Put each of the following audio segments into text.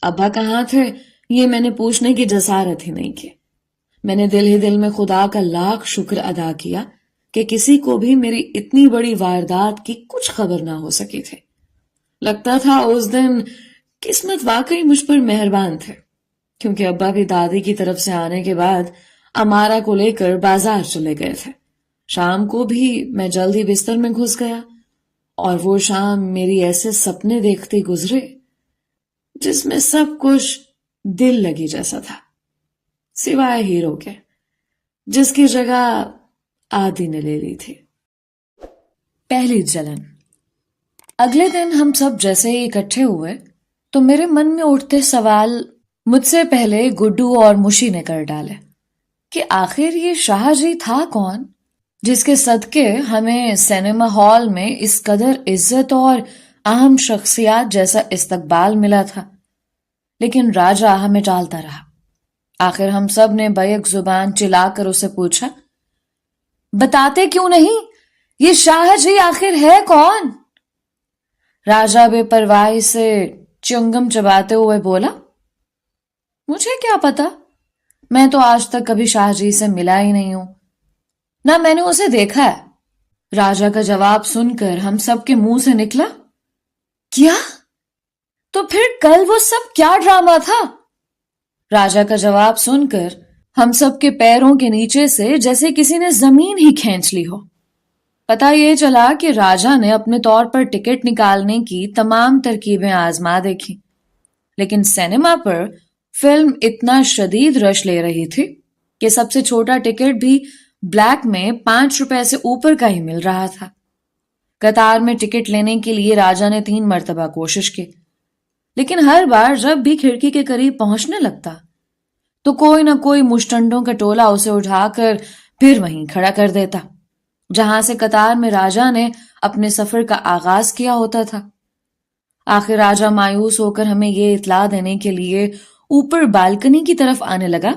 ابا کہاں تھے یہ میں نے پوچھنے کی جسارت ہی نہیں کی۔ میں نے دل ہی دل میں خدا کا لاکھ شکر ادا کیا کہ کسی کو بھی میری اتنی بڑی واردات کی کچھ خبر نہ ہو سکی تھی۔ لگتا تھا اس دن قسمت واقعی مجھ پر مہربان تھے، کیونکہ ابا کی دادی کی طرف سے آنے کے بعد امارا کو لے کر بازار چلے گئے تھے۔ شام کو بھی میں جلد ہی بستر میں گھس گیا، اور وہ شام میری ایسے سپنے دیکھتی گزرے جس میں سب کچھ دل لگی جیسا تھا، سوائے ہیرو کے جس کی جگہ آدی نے لے لی تھی۔ پہلی جلن۔ اگلے دن ہم سب جیسے ہی اکٹھے ہوئے تو میرے من میں اٹھتے سوال مجھ سے پہلے گڈو اور مشی نے کر ڈالے کہ آخر یہ شاہ جی تھا کون جس کے صدقے ہمیں سینما ہال میں اس قدر عزت اور اہم شخصیات جیسا استقبال ملا تھا۔ لیکن راجہ ہمیں ٹالتا رہا۔ آخر ہم سب نے بیک زبان چلا کر اسے پوچھا، بتاتے کیوں نہیں؟ یہ شاہ جی آخر ہے کون؟ راجہ بے پرواہی سے چنگم چباتے ہوئے بولا، مجھے کیا پتا، میں تو آج تک کبھی شاہ جی سے ملا ہی نہیں ہوں، نہ میں نے اسے دیکھا ہے۔ راجہ کا جواب سن کر ہم سب کے منہ سے نکلا، کیا؟ تو پھر کل وہ سب کیا ڈرامہ تھا؟ راجہ کا جواب سن کر ہم سب کے پیروں کے نیچے سے جیسے کسی نے زمین ہی کھینچ لی ہو۔ پتہ یہ چلا کہ راجہ نے اپنے طور پر ٹکٹ نکالنے کی تمام ترکیبیں آزما دیکھی، لیکن سینما پر فلم اتنا شدید رش لے رہی تھی کہ سب سے چھوٹا ٹکٹ بھی بلیک میں 5 روپے سے اوپر کا ہی مل رہا تھا۔ قطار میں ٹکٹ لینے کے لیے راجہ نے 3 مرتبہ کوشش کی، لیکن ہر بار جب بھی کھڑکی کے قریب پہنچنے لگتا تو کوئی نہ کوئی مشٹنڈوں کا ٹولہ اسے اٹھا کر پھر وہیں کھڑا کر دیتا جہاں سے قطار میں راجہ نے اپنے سفر کا آغاز کیا ہوتا تھا۔ آخر راجہ مایوس ہو کر ہمیں یہ اطلاع دینے کے لیے اوپر بالکنی کی طرف آنے لگا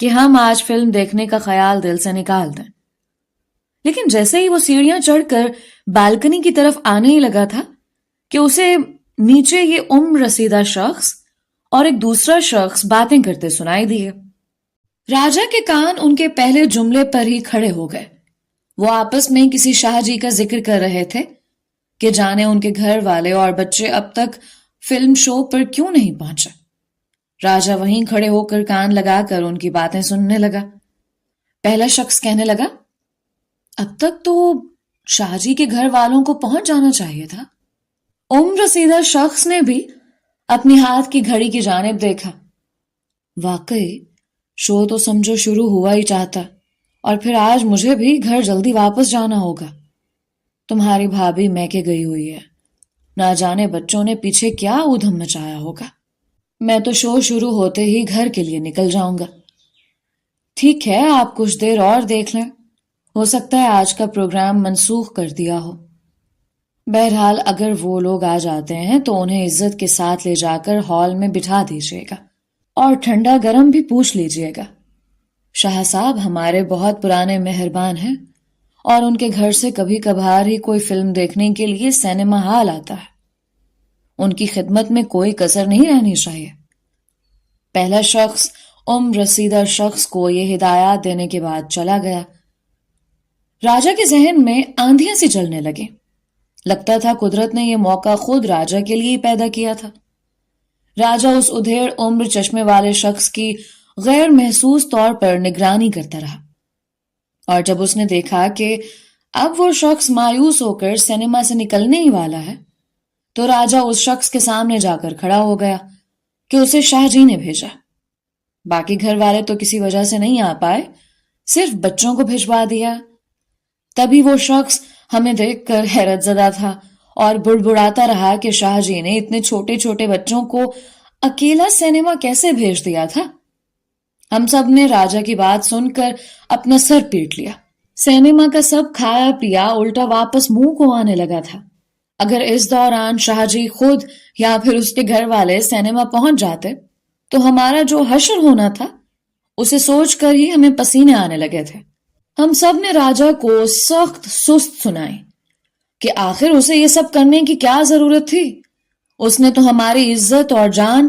کہ ہم آج فلم دیکھنے کا خیال دل سے نکال دیں، لیکن جیسے ہی وہ سیڑھیاں چڑھ کر بالکنی کی طرف آنے ہی لگا تھا کہ اسے نیچے یہ عمر رسیدہ شخص اور ایک دوسرا شخص باتیں کرتے سنائی دیے۔ راجہ کے کان ان کے پہلے جملے پر ہی کھڑے ہو گئے۔ وہ آپس میں کسی شاہ جی کا ذکر کر رہے تھے کہ جانے ان کے گھر والے اور بچے اب تک فلم شو پر کیوں نہیں پہنچے۔ راجہ وہیں کھڑے ہو کر کان لگا کر ان کی باتیں سننے لگا۔ پہلا شخص کہنے لگا، اب تک تو شاہ جی کے گھر والوں کو پہنچ جانا چاہیے تھا۔ عمر رسیدہ شخص نے بھی اپنی ہاتھ کی گھڑی کی جانب دیکھا۔ واقعی شو تو سمجھو شروع ہوا ہی چاہتا، اور پھر آج مجھے بھی گھر جلدی واپس جانا ہوگا۔ تمہاری بھابھی میکے گئی ہوئی ہے، نہ جانے بچوں نے پیچھے کیا ادھم مچایا ہوگا۔ میں تو شو شروع ہوتے ہی گھر کے لیے نکل جاؤں گا۔ ٹھیک ہے، آپ کچھ دیر اور دیکھ لیں، ہو سکتا ہے آج کا پروگرام منسوخ کر دیا ہو۔ بہرحال اگر وہ لوگ آ جاتے ہیں تو انہیں عزت کے ساتھ لے جا کر ہال میں بٹھا دیجیے گا اور ٹھنڈا گرم بھی پوچھ لیجیے گا۔ شاہ صاحب ہمارے بہت پرانے مہربان ہیں اور ان کے گھر سے کبھی کبھار ہی کوئی فلم دیکھنے کے لیے سینما ہال آتا ہے، ان کی خدمت میں کوئی کسر نہیں رہنی چاہیے۔ پہلا شخص عمر رسیدہ شخص کو یہ ہدایات دینے کے بعد چلا گیا۔ راجہ کے ذہن میں آندھیاں سی چلنے لگیں۔ لگتا تھا قدرت نے یہ موقع خود راجہ کے لیے پیدا کیا تھا۔ راجہ اس ادھیڑ عمر چشمے والے شخص کی غیر محسوس طور پر نگرانی کرتا رہا، اور جب اس نے دیکھا کہ اب وہ شخص مایوس ہو کر سینما سے نکلنے ہی والا ہے تو راجہ اس شخص کے سامنے جا کر کھڑا ہو گیا کہ اسے شاہ جی نے بھیجا۔ باقی گھر والے تو کسی وجہ سے نہیں آ پائے، صرف بچوں کو بھجوا دیا۔ تبھی وہ شخص ہمیں دیکھ کر حیرت زدہ تھا اور بڑبڑاتا رہا کہ شاہ جی نے اتنے چھوٹے چھوٹے بچوں کو اکیلا سینما کیسے بھیج دیا تھا۔ ہم سب نے راجہ کی بات سن کر اپنا سر پیٹ لیا۔ سینما کا سب کھایا پیا الٹا واپس منہ کو آنے لگا تھا۔ اگر اس دوران شاہ جی خود یا پھر اس کے گھر والے سینما پہنچ جاتے تو ہمارا جو حشر ہونا تھا اسے سوچ کر ہی ہمیں پسینے آنے لگے تھے۔ ہم سب نے راجہ کو سخت سست سنائی کہ آخر اسے یہ سب کرنے کی کیا ضرورت تھی۔ اس نے تو ہماری عزت اور جان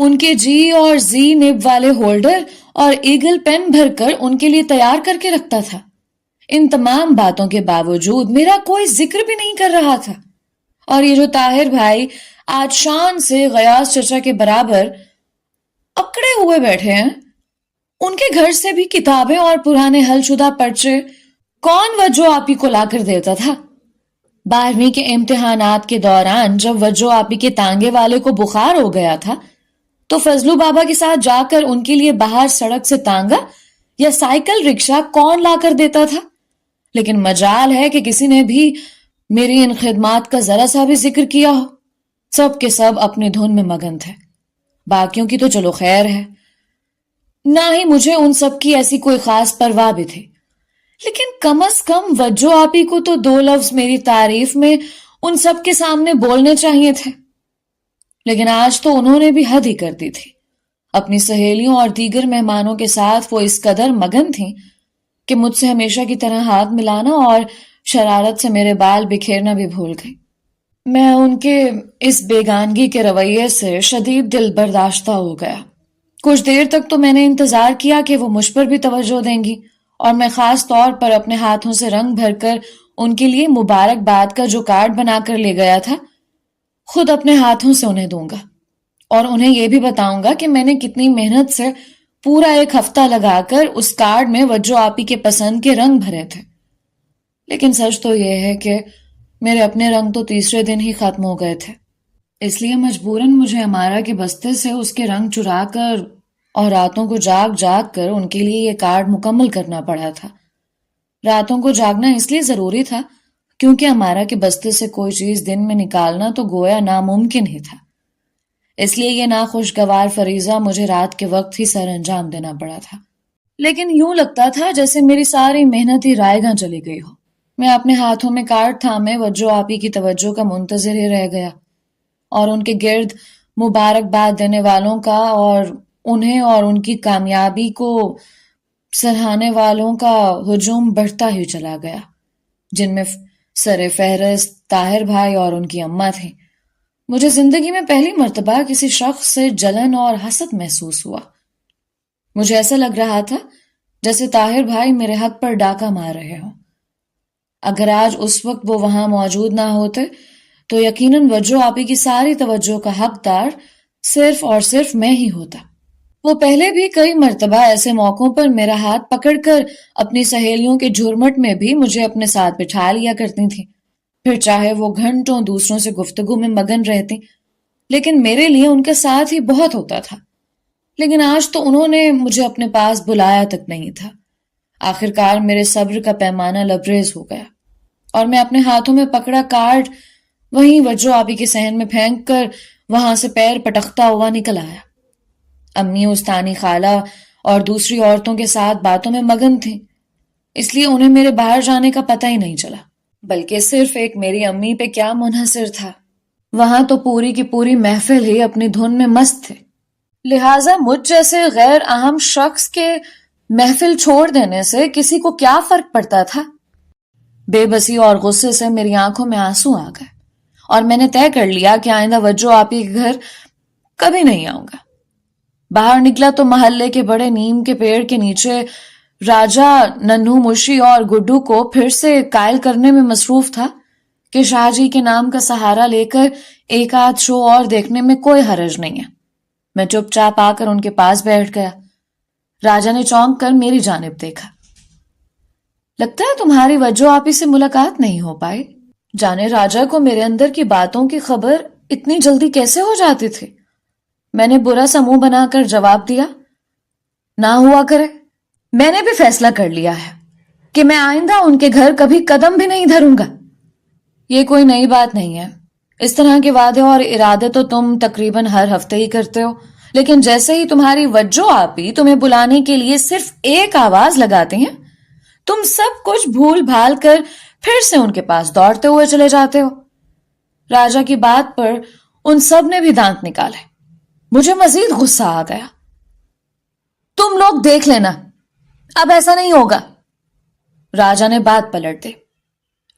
ان کے جی اور زی نب والے ہولڈر اور ایگل پین بھر کر ان کے لیے تیار کر کے رکھتا تھا۔ ان تمام باتوں کے باوجود میرا کوئی ذکر بھی نہیں کر رہا تھا، اور یہ جو طاہر بھائی آج شان سے غیاث چچا کے برابر اکڑے ہوئے بیٹھے ہیں، ان کے گھر سے بھی کتابیں اور پرانے حل شدہ پرچے کون وجو آپی کو لا کر دیتا تھا؟ 12ویں کے امتحانات کے دوران جب وجو آپی کے تانگے والے کو بخار ہو گیا تھا تو فضلو بابا کے ساتھ جا کر ان کے لیے باہر سڑک سے تانگا یا سائیکل رکشہ کون لا کر دیتا تھا؟ لیکن مجال ہے کہ کسی نے بھی میری ان خدمات کا ذرا سا بھی ذکر کیا ہو۔ سب کے سب اپنی دھن میں مگن تھے، باقیوں کی تو چلو خیر ہے، نہ ہی مجھے ان سب کی ایسی کوئی خاص پرواہ بھی تھی، لیکن کم از کم وجو آپی کو تو 2 لفظ میری تعریف میں ان سب کے سامنے بولنے چاہیے تھے۔ لیکن آج تو انہوں نے بھی حد ہی کر دی تھی۔ اپنی سہیلیوں اور دیگر مہمانوں کے ساتھ وہ اس قدر مگن تھیں کہ مجھ سے ہمیشہ کی طرح ہاتھ ملانا اور شرارت سے میرے بال بکھیرنا بھی بھول گئی۔ میں ان کے اس بیگانگی کے رویے سے شدید دل برداشتہ ہو گیا۔ کچھ دیر تک تو میں نے انتظار کیا کہ وہ مجھ پر بھی توجہ دیں گی، اور میں خاص طور پر اپنے ہاتھوں سے رنگ بھر کر ان کے لیے مبارکباد کا جو کارڈ بنا کر لے گیا تھا خود اپنے ہاتھوں سے انہیں دوں گا، اور انہیں یہ بھی بتاؤں گا کہ میں نے کتنی محنت سے پورا 1 ہفتہ لگا کر اس کارڈ میں وجو آپی کے پسند کے رنگ بھرے تھے۔ لیکن سچ تو یہ ہے کہ میرے اپنے رنگ تو تیسرے دن ہی ختم ہو گئے تھے، اس لیے مجبوراً مجھے ہمارا کے بستے سے اس کے رنگ چرا کر اور راتوں کو جاگ جاگ کر ان کے لیے یہ کارڈ مکمل کرنا پڑا تھا۔ راتوں کو جاگنا اس لیے ضروری تھا کیونکہ ہمارا کے بستے سے کوئی چیز دن میں نکالنا تو گویا ناممکن ہی تھا، اس لیے یہ ناخوشگوار فریضہ مجھے رات کے وقت ہی سر انجام دینا پڑا تھا۔ لیکن یوں لگتا تھا جیسے میری ساری محنت ہی رائے گاں چلی گئی ہو۔ میں اپنے ہاتھوں میں کارڈ تھامے وجو آپی کی توجہ کا منتظر ہی رہ گیا، اور ان کے گرد مبارکباد دینے والوں کا اور انہیں اور ان کی کامیابی کو سراہنے والوں کا ہجوم بڑھتا ہی چلا گیا، جن میں سر فہرست طاہر بھائی اور ان کی اماں تھیں۔ مجھے زندگی میں پہلی مرتبہ کسی شخص سے جلن اور حسد محسوس ہوا۔ مجھے ایسا لگ رہا تھا جیسے طاہر بھائی میرے حق پر ڈاکہ مار رہے ہوں۔ اگر آج اس وقت وہ وہاں موجود نہ ہوتے تو یقیناً وجو آپی کی ساری توجہ کا حقدار صرف اور صرف میں ہی ہوتا۔ وہ پہلے بھی کئی مرتبہ ایسے موقعوں پر میرا ہاتھ پکڑ کر اپنی سہیلیوں کے جھرمٹ میں بھی مجھے اپنے ساتھ بٹھا لیا کرتی تھیں، پھر چاہے وہ گھنٹوں دوسروں سے گفتگو میں مگن رہتی، لیکن میرے لیے ان کا ساتھ ہی بہت ہوتا تھا۔ لیکن آج تو انہوں نے مجھے اپنے پاس بلایا تک نہیں تھا۔ آخرکار میرے صبر کا پیمانہ لبریز ہو گیا، اور میں اپنے ہاتھوں میں پکڑا کارڈ وہیں وجو آپی کے صحن میں پھینک کر وہاں سے پیر پٹکتا ہوا نکل آیا۔ امی استانی خالہ اور دوسری عورتوں کے ساتھ باتوں میں مگن تھیں، اس لیے انہیں میرے باہر جانے کا پتہ ہی نہیں چلا، بلکہ صرف ایک میری امی پہ کیا منحصر تھا، وہاں تو پوری کی پوری محفل ہی اپنی دھن میں مست تھے۔ لہٰذا مجھ جیسے غیر اہم شخص کے محفل چھوڑ دینے سے کسی کو کیا فرق پڑتا تھا؟ بے بسی اور غصے سے میری آنکھوں میں آنسو آ گئے، اور میں نے طے کر لیا کہ آئندہ وجو آپی کے گھر کبھی نہیں آؤں گا۔ باہر نکلا تو محلے کے بڑے نیم کے پیڑ کے نیچے راجہ ننھو مشی اور گڈو کو پھر سے قائل کرنے میں مصروف تھا کہ شاہ جی کے نام کا سہارا لے کر 1 آدھ شو اور دیکھنے میں کوئی حرج نہیں ہے۔ میں چپ چاپ آ کر ان کے پاس بیٹھ گیا۔ راجہ نے چونک کر میری جانب دیکھا۔ لگتا ہے تمہاری وجو آپی سے ملاقات نہیں ہو پائی۔ جانے راجہ کو میرے اندر کی باتوں کی خبر اتنی جلدی کیسے ہو جاتی تھی؟ میں نے برا سا منہ بنا کر جواب دیا، نہ ہوا کرے۔ میں نے بھی فیصلہ کر لیا ہے کہ میں آئندہ ان کے گھر کبھی قدم بھی نہیں دھروں گا۔ یہ کوئی نئی بات نہیں ہے، اس طرح کے وعدے اور ارادے تو تم تقریباً ہر ہفتے ہی کرتے ہو، لیکن جیسے ہی تمہاری وجو آپی تمہیں بلانے کے لیے صرف ایک آواز لگاتے ہیں، تم سب کچھ بھول بھال کر پھر سے ان کے پاس دوڑتے ہوئے چلے جاتے ہو۔ راجہ کی بات پر ان سب نے بھی دانت نکالے۔ مجھے مزید غصہ آ گیا۔ تم لوگ دیکھ لینا، اب ایسا نہیں ہوگا۔ راجہ نے بات پلٹ دی۔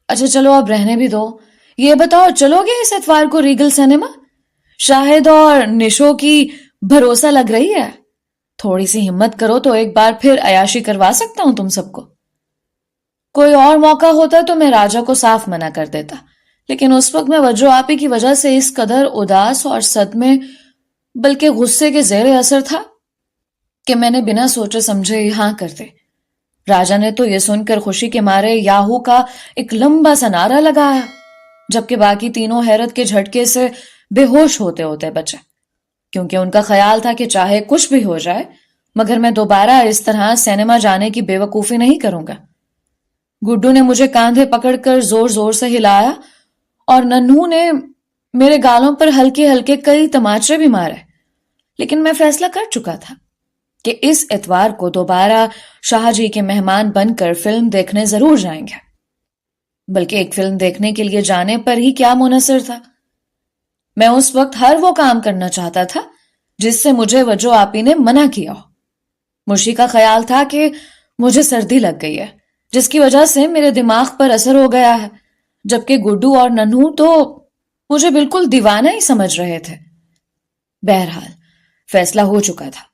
اچھا چلو اب رہنے بھی دو، یہ بتاؤ چلو گے اس اتوار کو ریگل سینما؟ شاہد اور نشو کی بھروسہ لگ رہی ہے؟ تھوڑی سی ہمت کرو تو ایک بار پھر عیاشی کروا سکتا ہوں تم سب کو. کوئی اور موقع ہوتا تو میں راجا کو صاف منع کر دیتا، لیکن اس وقت میں وجو آپی کی وجہ سے اس قدر اداس اور صدمے بلکہ غصے کے زیر اثر تھا کہ میں نے بنا سوچے سمجھے ہاں کر دے. راجا نے تو یہ سن کر خوشی کے مارے یاہو کا ایک لمبا سا نعرہ لگایا، جبکہ باقی تینوں حیرت کے جھٹکے سے بے ہوش ہوتے ہوتے بچے، کیونکہ ان کا خیال تھا کہ چاہے کچھ بھی ہو جائے مگر میں دوبارہ اس طرح سینما جانے کی بے وقوفی نہیں کروں گا. گڈو نے مجھے کاندھے پکڑ کر زور زور سے ہلایا اور ننھو نے میرے گالوں پر ہلکے ہلکے کئی تماچے بھی مارے، لیکن میں فیصلہ کر چکا تھا کہ اس اتوار کو دوبارہ شاہ جی کے مہمان بن کر فلم دیکھنے ضرور جائیں گے. بلکہ ایک فلم دیکھنے کے لیے جانے پر ہی کیا منحصر تھا، میں اس وقت ہر وہ کام کرنا چاہتا تھا جس سے مجھے وجو آپی نے منع کیا ہو. مرشی کا خیال تھا کہ مجھے سردی لگ گئی ہے جس کی وجہ سے میرے دماغ پر اثر ہو گیا ہے، جبکہ گڈو اور ننھو تو مجھے بالکل دیوانہ ہی سمجھ رہے تھے. بہرحال فیصلہ ہو چکا تھا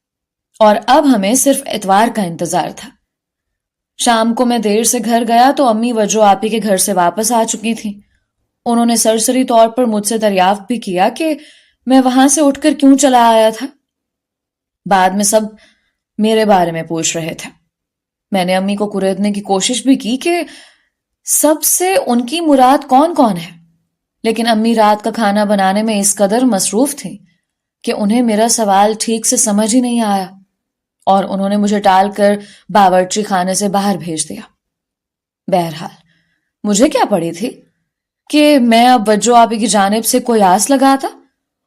اور اب ہمیں صرف اتوار کا انتظار تھا. شام کو میں دیر سے گھر گیا تو امی وجو آپی کے گھر سے واپس آ چکی تھیں. انہوں نے سرسری طور پر مجھ سے دریافت بھی کیا کہ میں وہاں سے اٹھ کر کیوں چلا آیا تھا. بعد میں سب میرے بارے میں پوچھ رہے تھے. میں نے امی کو کریدنے کی کوشش بھی کی کہ سب سے ان کی مراد کون کون ہے، لیکن امی رات کا کھانا بنانے میں اس قدر مصروف تھیں کہ انہیں میرا سوال ٹھیک سے سمجھ ہی نہیں آیا اور انہوں نے مجھے ٹال کر باورچی خانے سے باہر بھیج دیا. بہرحال مجھے کیا پڑی تھی کہ میں اب وجو آپی کی جانب سے کوئی آس لگاتا،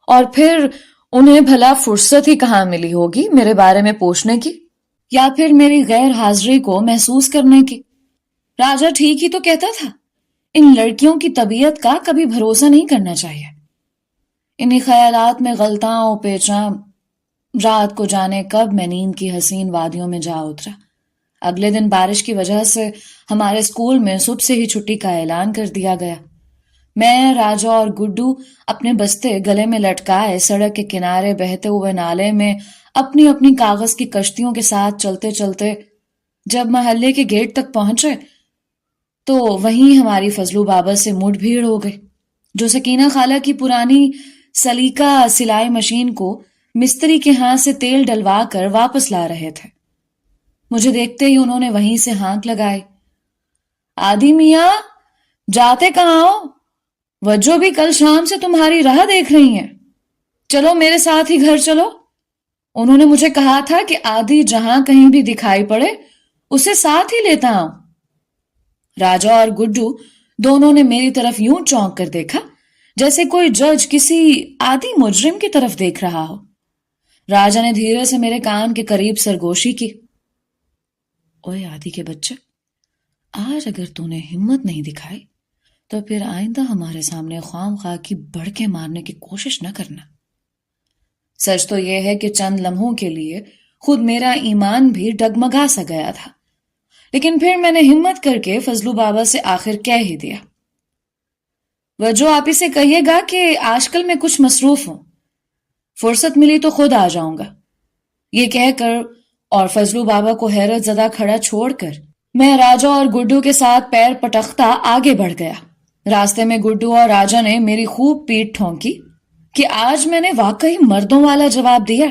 اور پھر انہیں بھلا فرصت ہی کہاں ملی ہوگی میرے بارے میں پوچھنے کی یا پھر میری غیر حاضری کو محسوس کرنے کی. راجا ٹھیک ہی تو کہتا تھا، ان لڑکیوں کی طبیعت کا کبھی بھروسہ نہیں کرنا چاہیے. انہی خیالات میں غلطاں و پیچاں رات کو جانے کب میں نیند کی حسین وادیوں میں جا اترا. اگلے دن بارش کی وجہ سے ہمارے اسکول میں صبح سے ہی چھٹی کا اعلان کر دیا گیا. میں، راجا اور گڈو اپنے بستے گلے میں لٹکائے سڑک کے کنارے بہتے ہوئے نالے میں اپنی اپنی کاغذ کی کشتیوں کے ساتھ چلتے چلتے جب محلے کے گیٹ تک پہنچے تو وہیں ہماری فضلو بابا سے مٹ بھیڑ ہو گئی، جو سکینہ خالہ کی پرانی سلیقہ سلائی مشین کو مستری کے ہاتھ سے تیل ڈلوا کر واپس لا رہے تھے. مجھے دیکھتے ہی انہوں نے وہیں سے ہانک لگائی، آدی میاں جاتے کہاں ہو؟ وجو بھی کل شام سے تمہاری راہ دیکھ رہی ہیں، چلو میرے ساتھ ہی گھر چلو. انہوں نے مجھے کہا تھا کہ آدی جہاں کہیں بھی دکھائی پڑے اسے ساتھ ہی لیتا ہوں. راجا اور گڈو دونوں نے میری طرف یوں چونک کر دیکھا جیسے کوئی جج کسی عادی مجرم کی طرف دیکھ رہا ہو. راجا نے دھیرے سے میرے کان کے قریب سرگوشی کی، اوے آدی کے بچے، آج اگر تو نے ہمت نہیں دکھائی تو پھر آئندہ ہمارے سامنے خواہ خواہ کی بڑکے مارنے کی کوشش نہ کرنا. سچ تو یہ ہے کہ چند لمحوں کے لیے خود میرا ایمان بھی ڈگمگا سا گیا تھا، لیکن پھر میں نے ہمت کر کے فضلو بابا سے آخر کہہ ہی دیا، وجو آپی سے کہیے گا کہ آج کل میں کچھ مصروف ہوں، فرصت ملی تو خود آ جاؤں گا. یہ کہہ کر اور فضلو بابا کو حیرت زدہ کھڑا چھوڑ کر میں راجا اور گڈو کے ساتھ پیر پٹختا آگے بڑھ گیا. راستے میں گڈو اور راجا نے میری خوب پیٹ ٹھونکی کہ آج میں نے واقعی مردوں والا جواب دیا،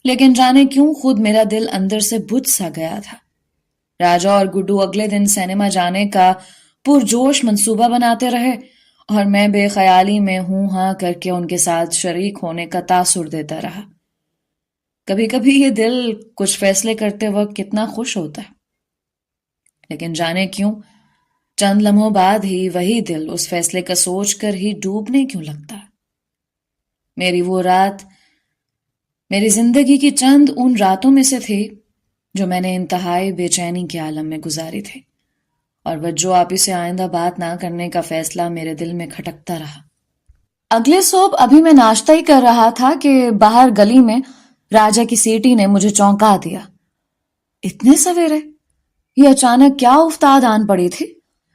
لیکن جانے کیوں خود میرا دل اندر سے بجھ سا گیا تھا. راجا اور گڈو اگلے دن سینما جانے کا پرجوش منصوبہ بناتے رہے اور میں بے خیالی میں ہوں ہاں کر کے ان کے ساتھ شریک ہونے کا تاثر دیتا رہا. کبھی کبھی یہ دل کچھ فیصلے کرتے وقت کتنا خوش ہوتا ہے، لیکن جانے کیوں چند لمحوں بعد ہی وہی دل اس فیصلے کا سوچ کر ہی ڈوبنے کیوں لگتا. میری وہ رات میری زندگی کی چند ان راتوں میں سے تھی جو میں نے انتہائی بے چینی کے عالم میں گزاری تھی، اور وجو آپی سے آئندہ بات نہ کرنے کا فیصلہ میرے دل میں کھٹکتا رہا. اگلے صبح ابھی میں ناشتہ ہی کر رہا تھا کہ باہر گلی میں راجا کی سیٹی نے مجھے چونکا دیا. اتنے سویرے یہ اچانک کیا افتاد آن پڑی تھی؟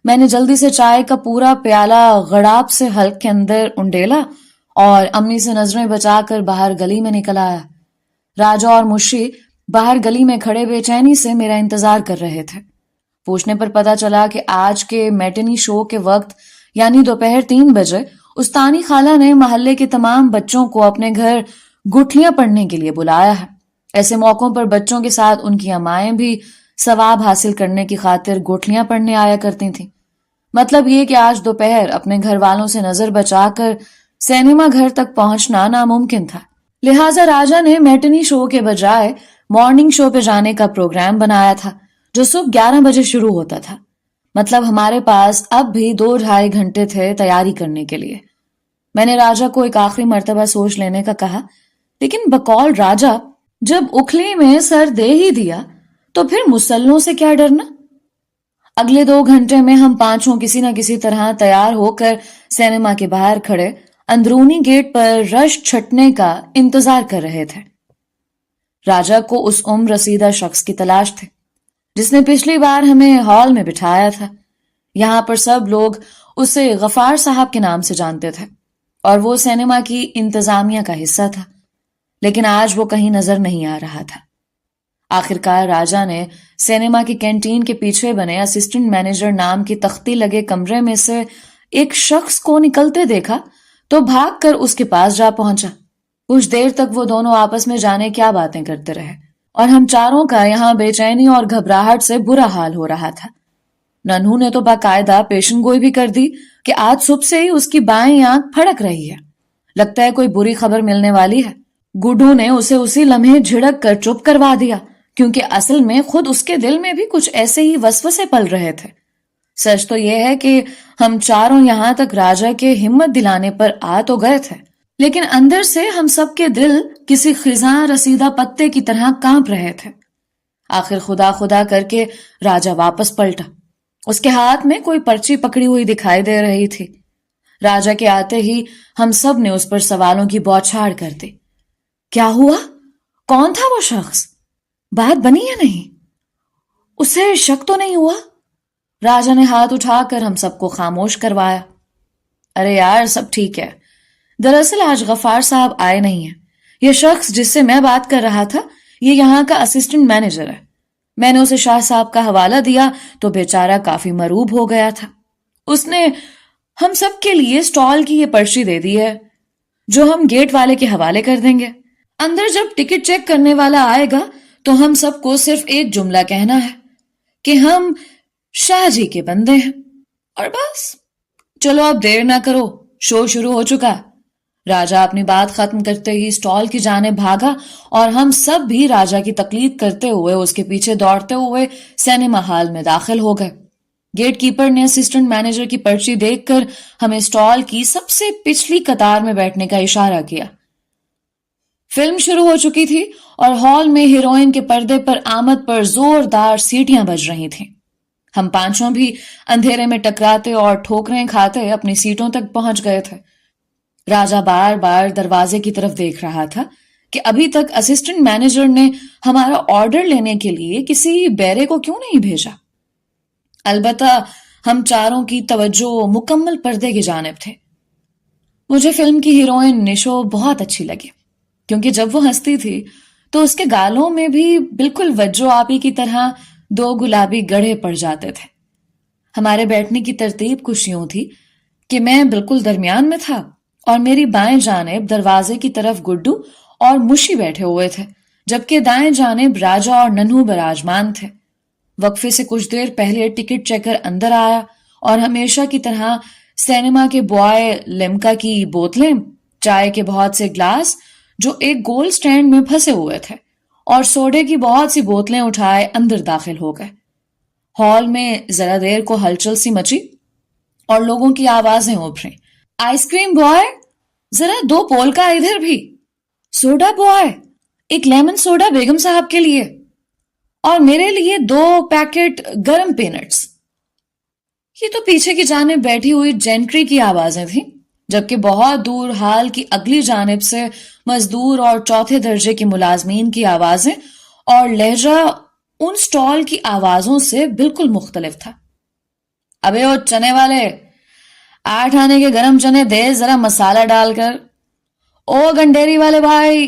میں نے جلدی سے چائے کا پورا پیالہ غڑاب سے حلق کے اندر انڈیلا اور امی سے نظریں بچا کر باہر گلی میں نکل آیا. راجا اور مشی باہر گلی میں کھڑے بے چینی سے میرا انتظار کر رہے تھے۔ پوچھنے پر پتا چلا کہ آج کے میٹنی شو کے وقت یعنی دوپہر 3 بجے استانی خالہ نے محلے کے تمام بچوں کو اپنے گھر گٹھلیاں پڑھنے کے لیے بلایا ہے۔ ایسے موقعوں پر بچوں کے ساتھ ان کی امائیں بھی ثواب حاصل کرنے کی خاطر گٹھلیاں پڑھنے آیا کرتی تھیں۔ مطلب یہ کہ آج دوپہر اپنے گھر والوں سے نظر بچا کر سینما گھر تک پہنچنا ناممکن تھا، لہٰذا راجا نے میٹنی شو کے بجائے مارننگ شو پہ جانے کا پروگرام بنایا تھا جو صبح 11 بجے شروع ہوتا تھا۔ مطلب ہمارے پاس اب بھی 2-2.5 گھنٹے تھے تیاری کرنے کے لیے۔ میں نے راجا کو ایک آخری مرتبہ سوچ لینے کا کہا، لیکن بقول راجا جب اکھلی میں سر دے ہی دیا تو پھر مسلوں سے کیا ڈرنا؟ اگلے 2 گھنٹے میں ہم پانچوں کسی نہ کسی طرح تیار ہو کر سینما کے باہر کھڑے اندرونی گیٹ پر رش چھٹنے کا انتظار کر رہے تھے۔ راجا کو اس عمر رسیدہ شخص کی تلاش تھی جس نے پچھلی بار ہمیں ہال میں بٹھایا تھا۔ یہاں پر سب لوگ اسے غفار صاحب کے نام سے جانتے تھے اور وہ سینما کی انتظامیہ کا حصہ تھا، لیکن آج وہ کہیں نظر نہیں آ رہا تھا۔ آخرکار راجا نے سینما کی کینٹین کے پیچھے بنے اسسٹنٹ مینیجر نام کی تختی لگے کمرے میں سے ایک شخص کو نکلتے دیکھا تو بھاگ کر اس کے پاس جا پہنچا۔ کچھ دیر تک وہ دونوں آپس میں جانے کیا باتیں کرتے رہے اور ہم چاروں کا یہاں بے چینی اور گھبراہٹ سے برا حال ہو رہا تھا۔ ننھو نے تو باقاعدہ پیشن گوئی بھی کر دی کہ آج صبح سے ہی اس کی بائیں آنکھ پھڑک رہی ہے، لگتا ہے کوئی بری خبر ملنے والی ہے۔ گڈو نے اسے اسی لمحے جھڑک کر چپ کروا دیا کیونکہ اصل میں خود اس کے دل میں بھی کچھ ایسے ہی وسوسے پل رہے تھے۔ سچ تو یہ ہے کہ ہم چاروں یہاں تک راجا کے ہمت دلانے پر آ تو گئے تھے، لیکن اندر سے ہم سب کے دل کسی خزاں رسیدہ پتے کی طرح کانپ رہے تھے۔ آخر خدا خدا کر کے راجا واپس پلٹا۔ اس کے ہاتھ میں کوئی پرچی پکڑی ہوئی دکھائی دے رہی تھی۔ راجا کے آتے ہی ہم سب نے اس پر سوالوں کی بوچھاڑ کر دی۔ کیا ہوا؟ کون تھا وہ شخص؟ بات بنی یا نہیں؟ اسے شک تو نہیں ہوا؟ راجا نے ہاتھ اٹھا کر ہم سب کو خاموش کروایا۔ ارے یار سب ٹھیک ہے، دراصل آج غفار صاحب آئے نہیں ہیں۔ یہ شخص جس سے میں بات کر رہا تھا یہ یہاں کا اسسٹنٹ مینیجر ہے۔ میں نے اسے شاہ صاحب کا حوالہ دیا تو بیچارہ کافی مروب ہو گیا تھا۔ اس نے ہم سب کے لیے سٹال کی یہ پرچی دے دی ہے جو ہم گیٹ والے کے حوالے کر دیں گے۔ اندر جب ٹکٹ چیک کرنے والا آئے گا تو ہم سب کو صرف ایک جملہ کہنا ہے کہ ہم شاہ جی کے بندے ہیں، اور بس۔ چلو اب دیر نہ کرو، شو شروع ہو چکا۔ راجا اپنی بات ختم کرتے ہی سٹال کی جانب بھاگا اور ہم سب بھی راجا کی تقلید کرتے ہوئے اس کے پیچھے دوڑتے ہوئے سینما ہال میں داخل ہو گئے۔ گیٹ کیپر نے اسسٹنٹ مینیجر کی پرچی دیکھ کر ہمیں سٹال کی سب سے پچھلی قطار میں بیٹھنے کا اشارہ کیا۔ فلم شروع ہو چکی تھی اور ہال میں ہیروئن کے پردے پر آمد پر زوردار سیٹیاں بج رہی تھیں۔ ہم پانچوں بھی اندھیرے میں ٹکراتے اور ٹھوکریں کھاتے اپنی سیٹوں تک پہنچ گئے تھے۔ راجا بار بار دروازے کی طرف دیکھ رہا تھا کہ ابھی تک اسسٹنٹ مینیجر نے ہمارا آرڈر لینے کے لیے کسی بیرے کو کیوں نہیں بھیجا۔ البتہ ہم چاروں کی توجہ مکمل پردے کی جانب تھے۔ مجھے فلم کی ہیروئن نشو بہت اچھی لگی کیونکہ جب وہ ہنستی تھی تو اس کے گالوں میں بھی بالکل وجو آپی کی طرح 2 گلابی گڑھے پڑ جاتے تھے۔ ہمارے بیٹھنے کی ترتیب کچھ یوں تھی کہ میں بالکل درمیان میں تھا اور میری بائیں جانب دروازے کی طرف گڈو اور مشی بیٹھے ہوئے تھے، جبکہ دائیں جانب راجا اور ننھو براجمان تھے۔ وقفے سے کچھ دیر پہلے ٹکٹ چیکر اندر آیا اور ہمیشہ کی طرح سینما کے بوائے لیمکا کی بوتلیں، چائے کے بہت سے گلاس جو ایک گول سٹینڈ میں پھنسے ہوئے تھے اور سوڈے کی بہت سی بوتلیں اٹھائے اندر داخل ہو گئے۔ ہال میں ذرا دیر کو ہلچل سی مچی اور لوگوں کی آوازیں ابھریں۔ آئس کریم بوائے، ذرا 2 پولکا ادھر بھی۔ سوڈا بوائے، ایک لیمن سوڈا بیگم صاحب کے لیے، اور میرے لیے 2 پیکٹ گرم پینٹس۔ یہ تو پیچھے کی جانب بیٹھی ہوئی جینٹری کی آوازیں تھیں، جبکہ بہت دور ہال کی اگلی جانب سے مزدور اور چوتھے درجے کے ملازمین کی آوازیں اور لہجہ ان سٹال کی آوازوں سے بالکل مختلف تھا۔ ابے او چنے والے، 8 آنے کے گرم چنے دے ذرا مسالہ ڈال کر۔ او گنڈیری والے بھائی،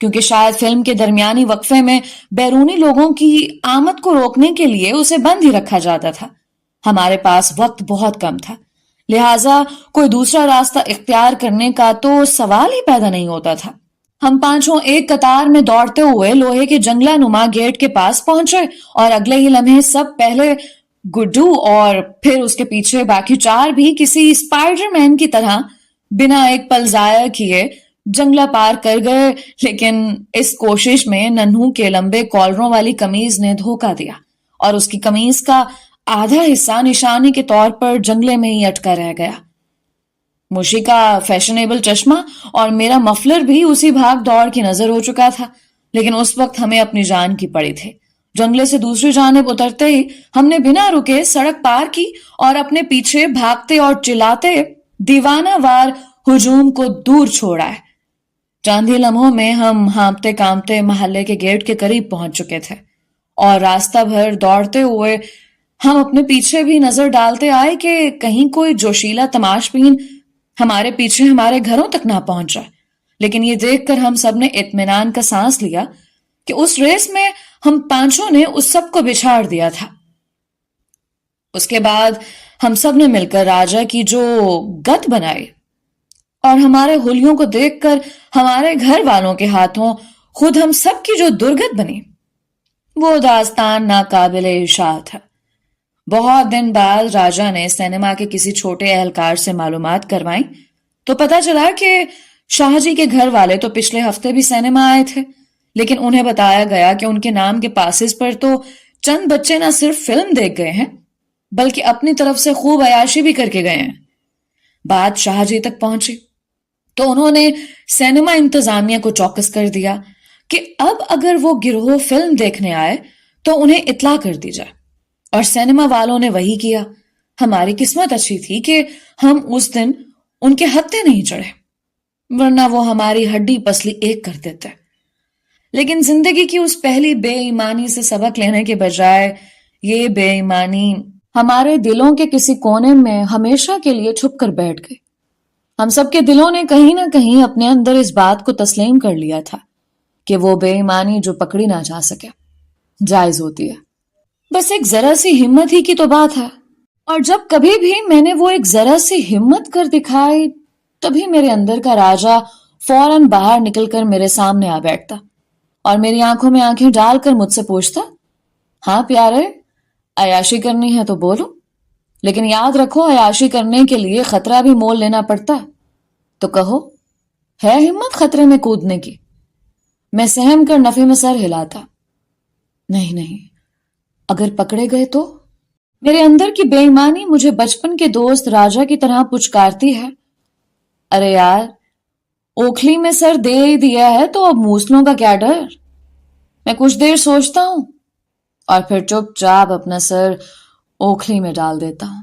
کیونکہ شاید فلم کے درمیانی وقفے میں بیرونی لوگوں کی آمد کو روکنے کے لیے اسے بند ہی رکھا جاتا تھا. ہمارے پاس وقت بہت کم تھا، لہٰذا کوئی دوسرا راستہ اختیار کرنے کا تو سوال ہی پیدا نہیں ہوتا تھا. ہم پانچوں ایک قطار میں دوڑتے ہوئے لوہے کے جنگلہ نما گیٹ کے پاس پہنچے اور اگلے ہی لمحے سب، پہلے گڈو اور پھر اس کے پیچھے باقی چار بھی کسی اسپائڈر مین کی طرح بنا ایک پل ضائع کیے جنگلہ پار کر گئے. لیکن اس کوشش میں ننھو کے لمبے کالروں والی قمیض نے دھوکہ دیا اور اس کی قمیض کا آدھا حصہ نشانی کے طور پر جنگلے میں ہی اٹکا رہ گیا. موشی کا فیشنیبل چشمہ اور میرا مفلر بھی اسی بھاگ دوڑ کی نظر ہو چکا تھا، لیکن اس وقت ہمیں اپنی جان کی پڑی تھی. جنگلے سے دوسری جانب اترتے ہی ہم نے بنا رکے سڑک پار کی اور اپنے پیچھے بھاگتے اور چلاتے دیوانہ وار ہجوم کو دور چھوڑا ہے. چاند ہی لمحوں میں ہم ہانپتے کامتے محلے کے گیٹ کے قریب پہنچ چکے تھے اور راستہ بھر دوڑتے ہوئے ہم اپنے پیچھے بھی نظر ڈالتے آئے کہ کہیں کوئی جوشیلا تماش بین ہمارے پیچھے ہمارے گھروں تک نہ پہنچ جائے. لیکن یہ دیکھ کر ہم سب نے اطمینان کا سانس لیا کہ اس ریس میں ہم پانچوں نے اس سب کو بچھاڑ دیا تھا. اس کے بعد ہم سب نے مل کر راجا کی جو گت بنائی اور ہمارے حلیوں کو دیکھ کر ہمارے گھر والوں کے ہاتھوں خود ہم سب کی جو درگت بنی، وہ داستان ناقابل اشاعت ہے. بہت دن بعد راجا نے سینما کے کسی چھوٹے اہلکار سے معلومات کروائیں تو پتا چلا کہ شاہ جی کے گھر والے تو پچھلے ہفتے بھی سینما آئے تھے، لیکن انہیں بتایا گیا کہ ان کے نام کے پاسز پر تو چند بچے نہ صرف فلم دیکھ گئے ہیں بلکہ اپنی طرف سے خوب عیاشی بھی کر کے گئے ہیں. بات شاہ جی تک پہنچی تو انہوں نے سینما انتظامیہ کو چوکس کر دیا کہ اب اگر وہ گروہ فلم دیکھنے آئے تو انہیں اطلاع کر دی جائے، اور سینما والوں نے وہی کیا. ہماری قسمت اچھی تھی کہ ہم اس دن ان کے ہتھے نہیں چڑھے، ورنہ وہ ہماری ہڈی پسلی ایک کر دیتے. لیکن زندگی کی اس پہلی بے ایمانی سے سبق لینے کے بجائے یہ بے ایمانی ہمارے دلوں کے کسی کونے میں ہمیشہ کے لیے چھپ کر بیٹھ گئی. ہم سب کے دلوں نے کہیں نہ کہیں اپنے اندر اس بات کو تسلیم کر لیا تھا کہ وہ بے ایمانی جو پکڑی نہ جا سکے جائز ہوتی ہے. بس ایک ذرا سی ہمت ہی کی تو بات ہے، اور جب کبھی بھی میں نے وہ ایک ذرا سی ہمت کر دکھائی تبھی میرے اندر کا راجا فوراً باہر نکل کر میرے سامنے آ بیٹھتا اور میری آنکھوں میں آنکھیں ڈال کر مجھ سے پوچھتا، ہاں پیارے، عیاشی کرنی ہے تو بولو، لیکن یاد رکھو عیاشی کرنے کے لیے خطرہ بھی مول لینا پڑتا ہے، تو کہو ہے ہمت خطرے میں کودنے کی؟ میں سہم کر نفی میں سر ہلاتا، نہیں، اگر پکڑے گئے تو؟ میرے اندر کی بے ایمانی مجھے بچپن کے دوست راجا کی طرح پچکارتی ہے، ارے یار، اوکھلی میں سر دے ہی دیا ہے تو اب موسلوں کا کیا ڈر؟ میں کچھ دیر سوچتا ہوں اور پھر چپ چاپ اپنا سر اوکھلی میں ڈال دیتا ہوں.